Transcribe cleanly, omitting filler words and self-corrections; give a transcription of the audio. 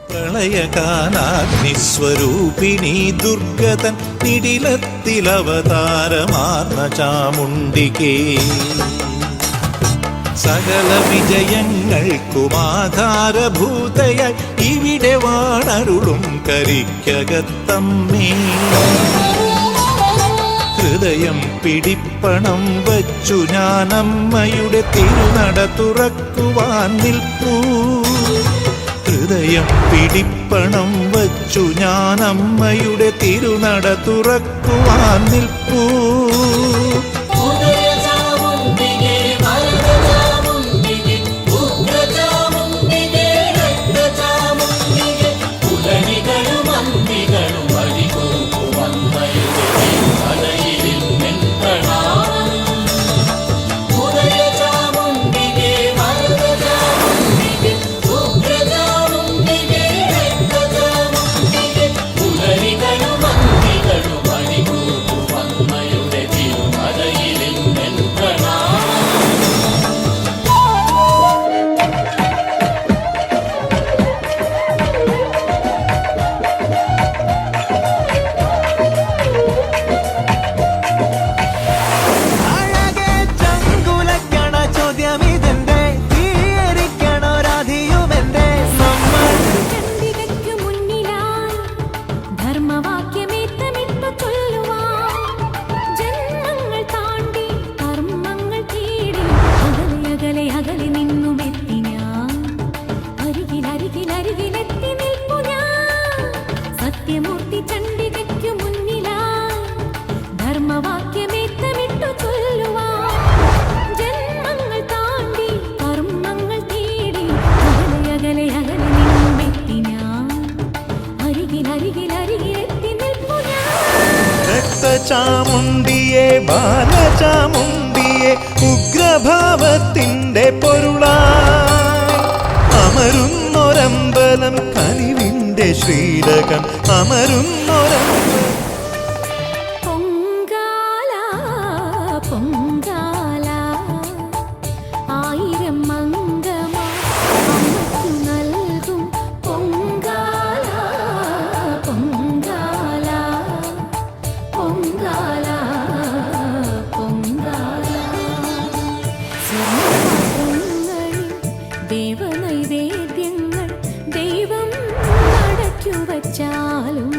പ്രളയകാലാഗ്നിസ്വരൂപിണി ദുർഗതൻ നിടിലത്തിലവതാരമാർന്ന ചാമുണ്ടികേ സകല വിജയങ്ങൾക്കുമാധാരഭൂതയായി ഇവിടെ വാണരുളും കരിക്കകത്തമ്മേ ഹൃദയം പിടിപ്പണം വച്ചു ഞാനമ്മയുടെ തിരുനട തുറക്കുവാൻ നിൽപ്പൂ ഹൃദയം പിടിപ്പണം വച്ചു ഞാനമ്മയുടെ തിരുനട തുറക്കുവാൻ നിൽപ്പൂ സത്യമൂർത്തി ചണ്ഡികയ്ക്കു മുന്നിലായി ധർമ്മവാക്യമേത്തമിട്ടു ചൊല്ലുവാൻ ജന്മങ്ങൾ താണ്ടി കർമ്മങ്ങൾ തേടി അകലെ അകലെ നിന്നുമെത്തി ഞാൻ അരികിലെത്തി നിൽപ്പു ഞാൻ രക്തചാമുണ്ടിയെ ബാലചാമുണ്ടിയെ ഉഗ്രഭാവത്തിന്റെ പൊരുളായി അമരുന്നൊരമ്പലം കനിവിന്റെ ശ്രീലകം അമരുന്നൊരമ്പലം പൊങ്കാല ആയിരം മംഗമാക്കു നൽകും പൊങ്കാല പൊങ്കാല പൊങ്കാല പൊങ്കാല ദേവനൈവേദ്യങ്ങൾ ദൈവം അടച്ചു വച്ചാലും